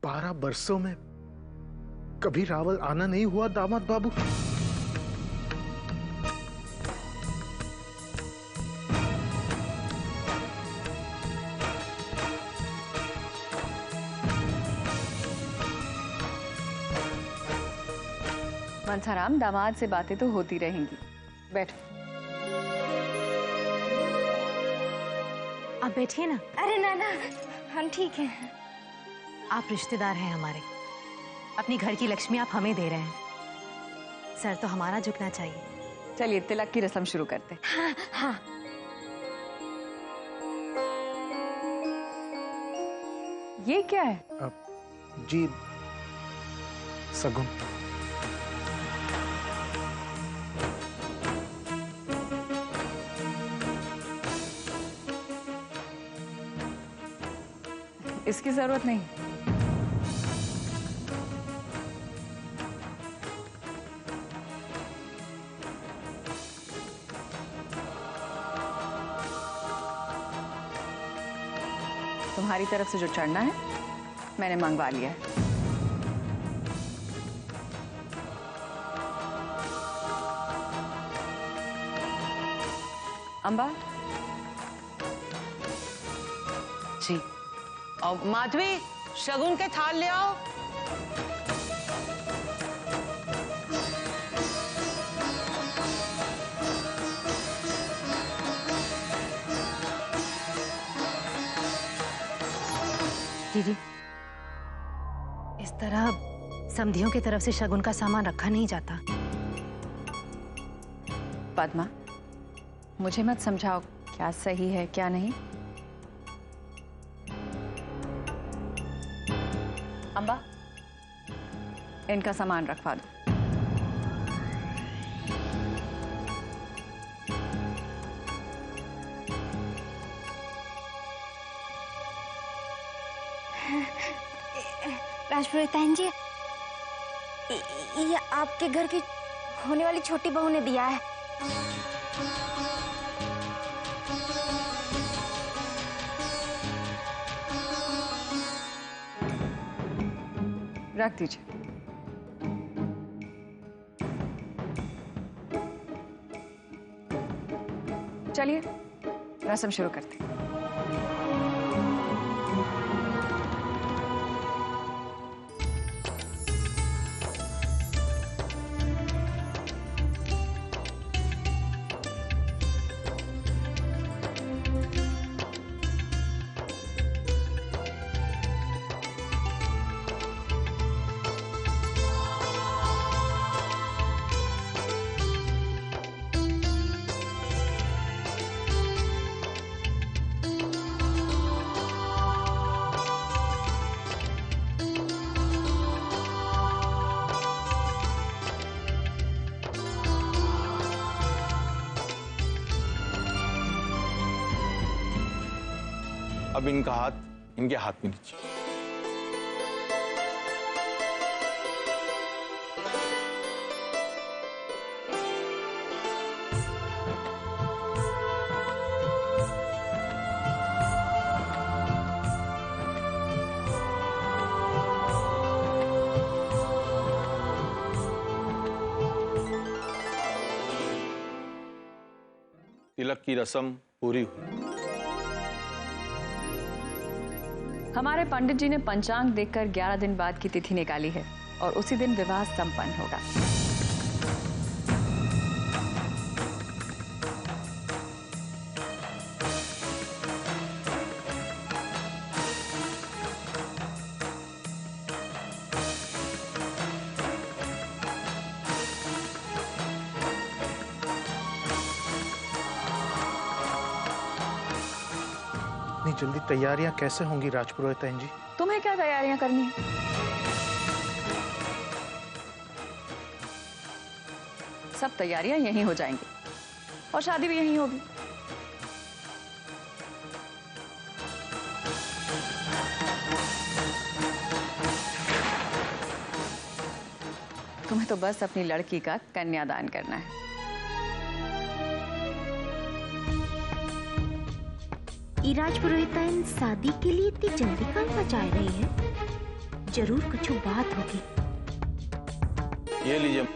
12 बरसों में कभी रावल आना नहीं हुआ दामाद बाबू। मंसाराम, दामाद से बातें तो होती रहेंगी, बैठो। आप बैठिए ना। अरे नाना, हम ठीक हैं। आप रिश्तेदार हैं हमारे, अपनी घर की लक्ष्मी आप हमें दे रहे हैं, सर तो हमारा झुकना चाहिए। चलिए तिलक की रस्म शुरू करते हैं। हाँ हाँ। ये क्या है? जी सगुन। इसकी जरूरत नहीं। तुम्हारी तरफ से जो चढ़ना है मैंने मंगवा लिया है। अंबा जी। और माधवी, शगुन के थाल ले आओ। दीदी, इस तरह समधियों की तरफ से शगुन का सामान रखा नहीं जाता। पद्मा, मुझे मत समझाओ क्या सही है क्या नहीं। अंबा, इनका सामान रखवा दो। राजपुरोहिताइन जी, ये आपके घर की होने वाली छोटी बहू ने दिया है। रख दीजिए। चलिए रस्म शुरू करते हैं। अब इनका हाथ इनके हाथ में दीजिए। तिलक की रस्म पूरी हुई। हमारे पंडित जी ने पंचांग देखकर 11 दिन बाद की तिथि निकाली है और उसी दिन विवाह संपन्न होगा। इतनी जल्दी तैयारियां कैसे होंगी राजपुरोहिताइन जी? तुम्हें क्या तैयारियां करनी है? सब तैयारियां यहीं हो जाएंगी और शादी भी यहीं होगी। तुम्हें तो बस अपनी लड़की का कन्यादान करना है। राजपुरोहिताइन शादी के लिए इतनी जल्दी काम मचा रही है। जरूर कुछ बात होगी। ये लीजिए,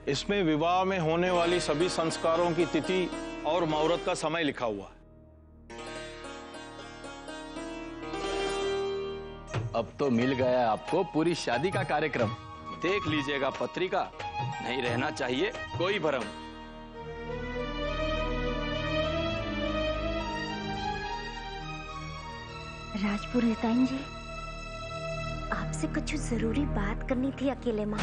इसमें विवाह में होने वाली सभी संस्कारों की तिथि और मुहूर्त का समय लिखा हुआ है। अब तो मिल गया आपको पूरी शादी का कार्यक्रम। देख लीजिएगा पत्रिका, नहीं रहना चाहिए कोई भ्रम। राजपुरोहिताइन जी, आपसे कुछ जरूरी बात करनी थी अकेले माँ।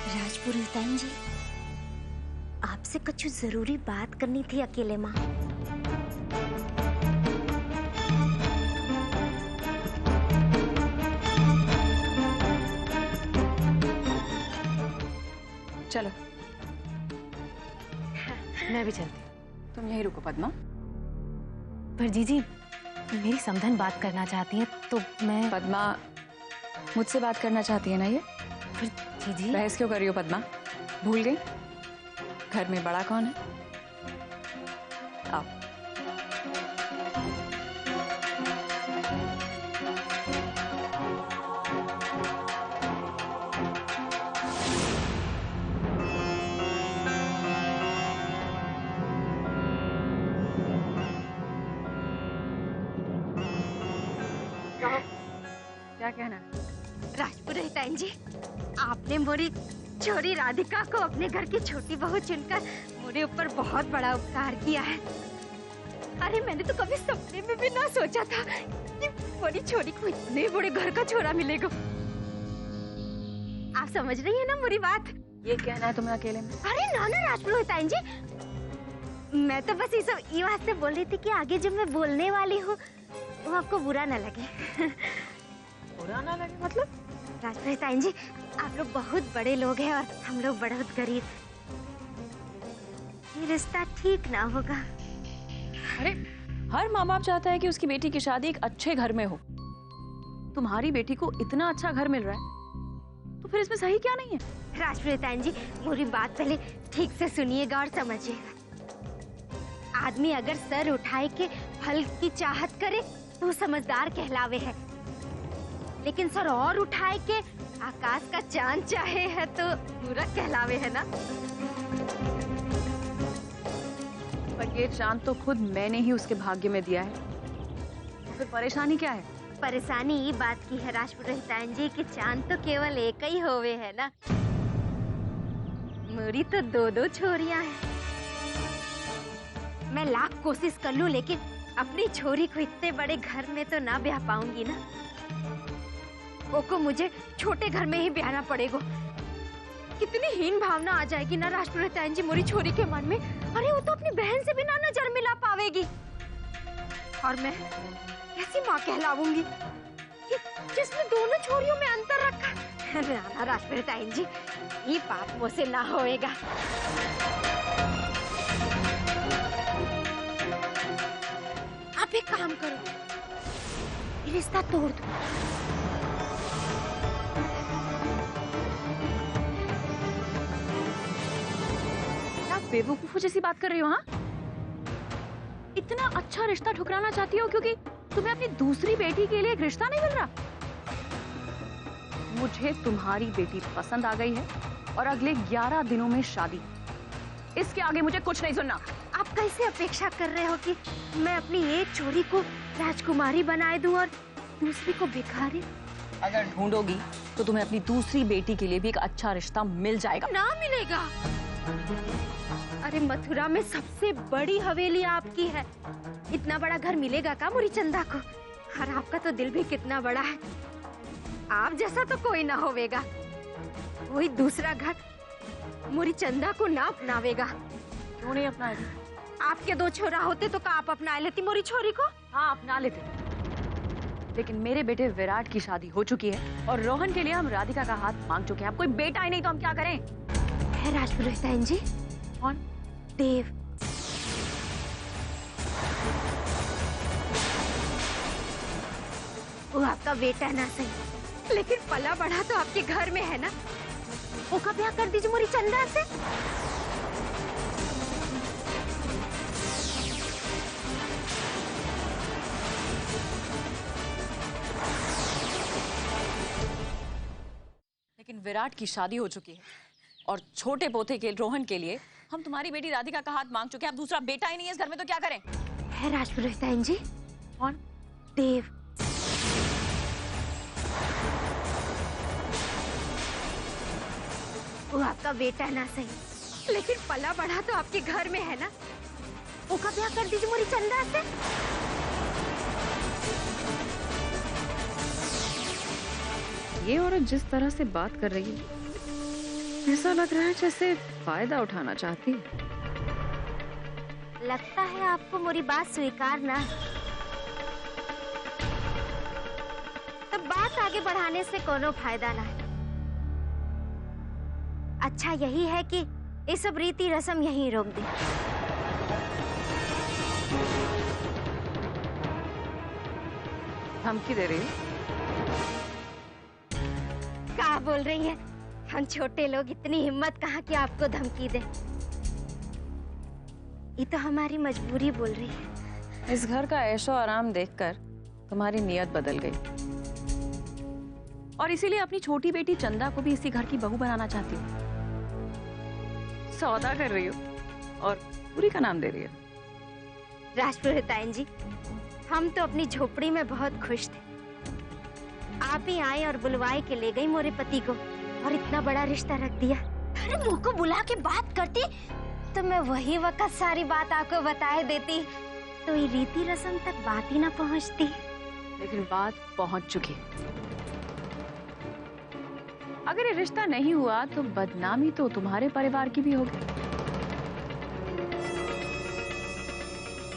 राजपुरोहिताइन जी, आपसे कुछ जरूरी बात करनी थी अकेले माँ। चलो, मैं भी चलती हूँ। तुम यहीं रुको पद्मा। पर जीजी, मेरी समधन बात करना चाहती है तो मैं। पद्मा मुझसे बात करना चाहती है ना ये? पर जीजी, बहस क्यों कर रही हो पद्मा? भूल गई घर में बड़ा कौन है? आओ। क्या कहना है? राजपुरोहिताइन जी, आपने मोरी छोरी राधिका को अपने घर की छोटी बहू चुनकर मेरे ऊपर बहुत बड़ा उपकार किया है। अरे मैंने तो कभी सपने में भी ना सोचा था कि मेरी छोरी को इतने बड़े घर का छोरा मिलेगा। आप समझ रही हैं ना मेरी बात? ये कहना है तुम्हें अकेले में? अरे ना ना राजपुरोहिताइन जी, मैं तो बस ये सब ये वास्ते बोल रही थी कि आगे जब मैं बोलने वाली हूँ वो आपको बुरा ना लगे। बुरा ना लगे मतलब? राजपुरोहिताइन जी, आप लोग बहुत बड़े लोग हैं और हम लोग बहुत गरीब। ये रिश्ता ठीक ना होगा। अरे हर माँ बाप चाहता है कि उसकी बेटी की शादी एक अच्छे घर में हो। तुम्हारी बेटी को इतना अच्छा घर मिल रहा है तो फिर इसमें सही क्या नहीं है? राजपुरोहिताइन जी, मेरी बात पहले ठीक से सुनिएगा और समझिएगा। आदमी अगर सर उठाए के फल की चाहत करे तो समझदार कहलावे है, लेकिन सर और उठाए के आकाश का चांद चाहे है तो मूर्ख कहलावे है ना। पर ये चांद तो खुद मैंने ही उसके भाग्य में दिया है, तो फिर परेशानी क्या है? परेशानी ये बात की है राजपुरोहिताइन जी कि चांद तो केवल एक ही होवे है ना। मेरी तो दो दो छोरियां हैं। मैं लाख कोशिश कर लूं लेकिन अपनी छोरी को इतने बड़े घर में तो ना ब्याह पाऊंगी ना। ओको मुझे छोटे घर में ही ब्याहना पड़ेगा। कितनी हीन भावना आ जाएगी ना राजपुरोहिताइन जी मोरी छोरी के मन में। अरे वो तो अपनी बहन से भी ना नजर मिला पावेगी और मैं कैसी माँ कहलाऊंगी जिसने दोनों छोरियों में अंतर रखा। ना राजपुरोहिताइन जी, ये बात मुझसे ना होएगा। आप एक काम करो, ये रिश्ता तोड़ दो। बेवकूफों जैसी बात कर रही हो? हाँ, इतना अच्छा रिश्ता ठुकराना चाहती हो क्योंकि तुम्हें अपनी दूसरी बेटी के लिए एक रिश्ता नहीं मिल रहा? मुझे तुम्हारी बेटी पसंद आ गई है और अगले 11 दिनों में शादी। इसके आगे मुझे कुछ नहीं सुनना। आप कैसे अपेक्षा कर रहे हो कि मैं अपनी एक छोरी को राजकुमारी बनाए दूं और दूसरी को भिखारी? अगर ढूंढोगी तो तुम्हें अपनी दूसरी बेटी के लिए भी एक अच्छा रिश्ता मिल जाएगा। ना मिलेगा। अरे मथुरा में सबसे बड़ी हवेली आपकी है, इतना बड़ा घर मिलेगा का मोरी चंदा को? और आपका तो दिल भी कितना बड़ा है, आप जैसा तो कोई ना होवेगा। कोई दूसरा घर मोरी चंदा को ना अपनावेगा। क्यों नहीं अपनाएगी? आपके 2 छोरा होते तो का आप अपना लेती मोरी छोरी को? हाँ, अपना लेते। लेकिन मेरे बेटे विराट की शादी हो चुकी है और रोहन के लिए हम राधिका का हाथ मांग चुके हैं। अब कोई बेटा ही नहीं तो हम क्या करें? है राजपुरोहित बहन जी। कौन? देव। वो आपका बेटा ना सही, लेकिन पला बढ़ा तो आपके घर में है ना। वो का ब्याह कर दीजिए मोरी चंदा से। लेकिन विराट की शादी हो चुकी है और छोटे पोते के रोहन के लिए हम तुम्हारी बेटी राधिका का हाथ मांग चुके हैं। अब दूसरा बेटा ही नहीं है इस घर में तो क्या करें? है राजपुरोहित बहन जी। कौन? देव। वो आपका बेटा ना सही, लेकिन पला बढ़ा तो आपके घर में है ना। वो का ब्याह कर दीजिए मोरी चंदा से। ये औरत जिस तरह से बात कर रही है, ऐसा लग रहा है जैसे फायदा उठाना चाहती है। लगता है आपको मेरी बात स्वीकार ना, तब बात आगे बढ़ाने से कोनो फायदा ना है। अच्छा यही है कि ये सब रीति रस्म यहीं रोक दे। धमकी दे रही है? क्या बोल रही है? हम छोटे लोग इतनी हिम्मत कहाँ कि आपको धमकी दे। ये तो हमारी मजबूरी बोल रही है। इस घर का ऐशो आराम देखकर तुम्हारी नियत बदल गई और इसीलिए अपनी छोटी बेटी चंदा को भी इसी घर की बहू बनाना चाहती हो। सौदा कर रही हो और पूरी का नाम दे रही हो। राजपुरोहित जी, हम तो अपनी झोपड़ी में बहुत खुश थे। आप ही आए और बुलवाए के ले गई मोरे पति को और इतना बड़ा रिश्ता रख दिया। अरे मुंह को बुला के बात करती तो मैं वही वक्त सारी बात आपको बताए देती, तो ये रीति रस्म तक बात ही ना पहुंचती। लेकिन बात पहुंच चुकी। अगर ये रिश्ता नहीं हुआ तो बदनामी तो तुम्हारे परिवार की भी होगी।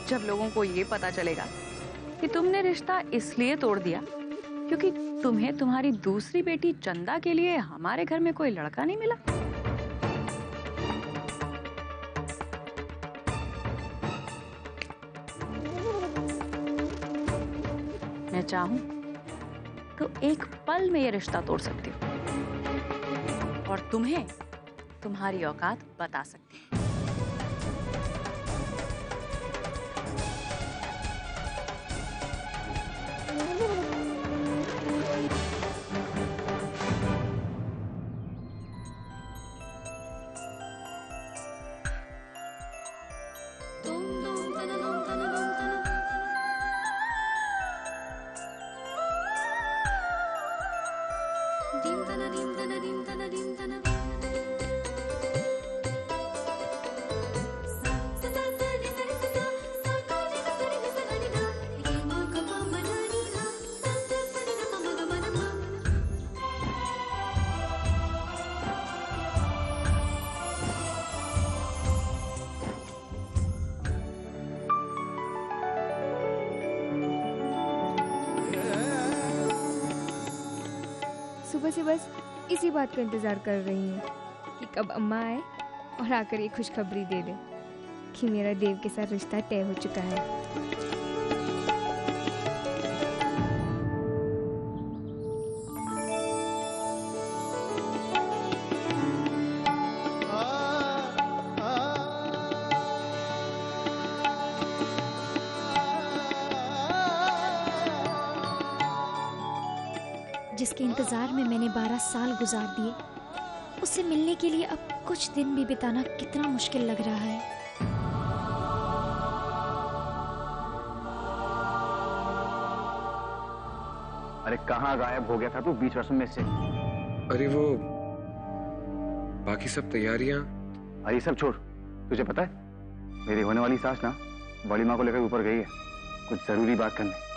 जब लोगों को ये पता चलेगा कि तुमने रिश्ता इसलिए तोड़ दिया क्योंकि तुम्हें तुम्हारी दूसरी बेटी चंदा के लिए हमारे घर में कोई लड़का नहीं मिला। मैं चाहूं तो एक पल में ये रिश्ता तोड़ सकती हूँ और तुम्हें तुम्हारी औकात बता सकती हूँ। सुबह से बस इसी बात का इंतज़ार कर रही हूँ कि कब अम्मा आए और आकर ये खुशखबरी दे दे कि मेरा देव के साथ रिश्ता तय हो चुका है। जिसके इंतजार में मैंने 12 साल गुजार दिए, उससे मिलने के लिए अब कुछ दिन भी बिताना कितना मुश्किल लग रहा है। अरे कहाँ गायब हो गया था तू बीच रस्म में से? अरे वो बाकी सब तैयारियां। अरे सब छोड़, तुझे पता है मेरी होने वाली सास ना बड़ी माँ को लेकर ऊपर गई है कुछ जरूरी बात करने।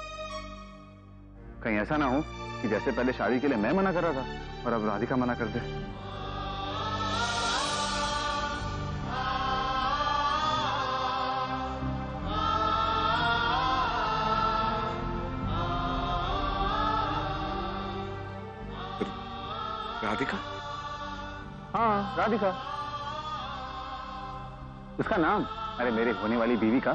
कहीं ऐसा ना हो कि जैसे पहले शादी के लिए मैं मना कर रहा था और अब राधिका मना कर दे। राधिका? हाँ, राधिका। उसका नाम? अरे मेरे होने वाली बीवी का।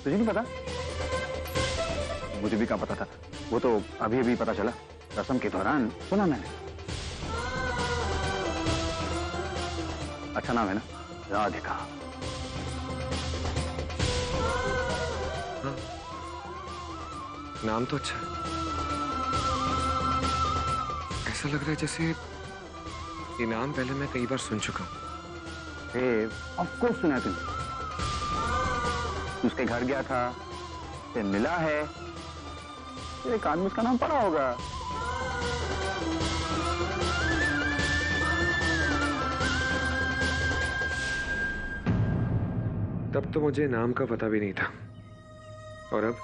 तुझे नहीं पता? मुझे भी कहाँ पता था, वो तो अभी अभी पता चला, रस्म के दौरान सुना मैंने। अच्छा नाम है ना, राधिका। हाँ, नाम तो अच्छा है। ऐसा लग रहा है जैसे ये नाम पहले मैं कई बार सुन चुका हूँ। ऑफ कोर्स सुना तुमने। उसके घर गया था, से मिला है, तेरे कान में उसका नाम पड़ा होगा। तब तो मुझे नाम का पता भी नहीं था, और अब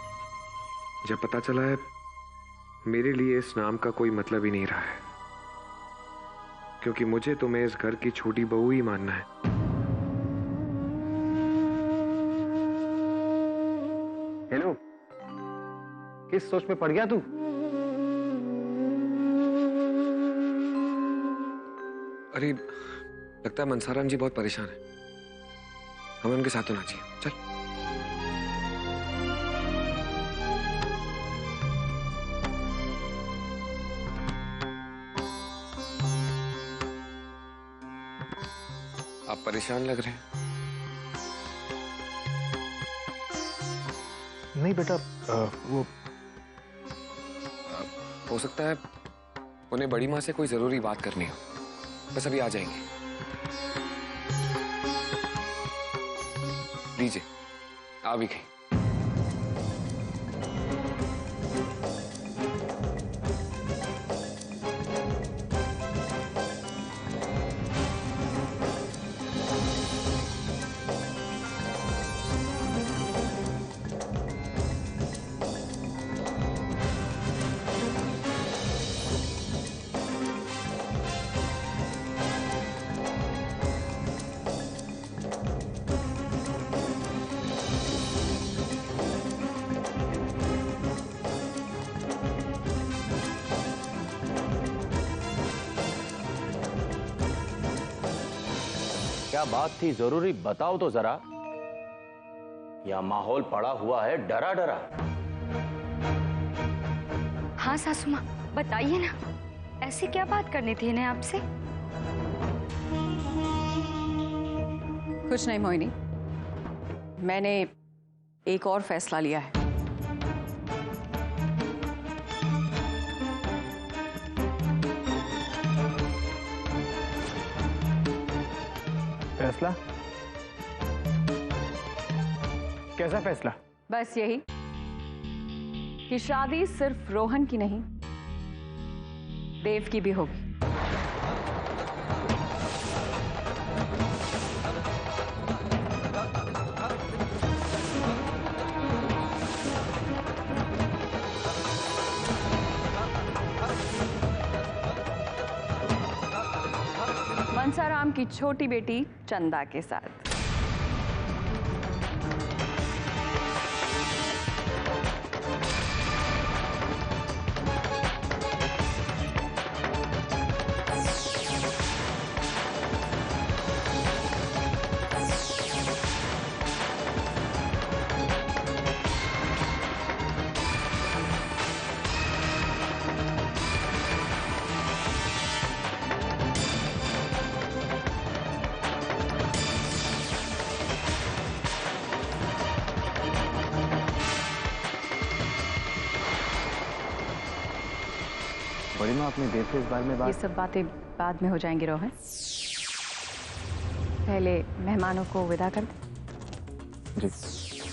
जब पता चला है, मेरे लिए इस नाम का कोई मतलब ही नहीं रहा है, क्योंकि मुझे तुम्हें इस घर की छोटी बहू ही मानना है। हेलो, किस सोच में पड़ गया तू? अरे लगता है मनसाराम जी बहुत परेशान है, हमें उनके साथ होना चाहिए। चल। आप परेशान लग रहे हैं। नहीं बेटा, वो हो सकता है उन्हें बड़ी माँ से कोई जरूरी बात करनी हो, बस अभी आ जाएंगे। लीजिए, आ भी गई। क्या बात थी, जरूरी बताओ तो जरा। यह माहौल पड़ा हुआ है डरा डरा। हाँ सासू माँ, बताइए ना, ऐसी क्या बात करनी थी इन्हें आपसे? कुछ नहीं मोहिनी, मैंने एक और फैसला लिया है। फैसला? कैसा फैसला? बस यही कि शादी सिर्फ रोहन की नहीं, देव की भी होगी। मनसाराम की छोटी बेटी चंदा के साथ। बड़ी माँ अपने देव से इस बारे में ये सब बातें बाद में हो जाएंगी रोहन, पहले मेहमानों को विदा कर दे। जी।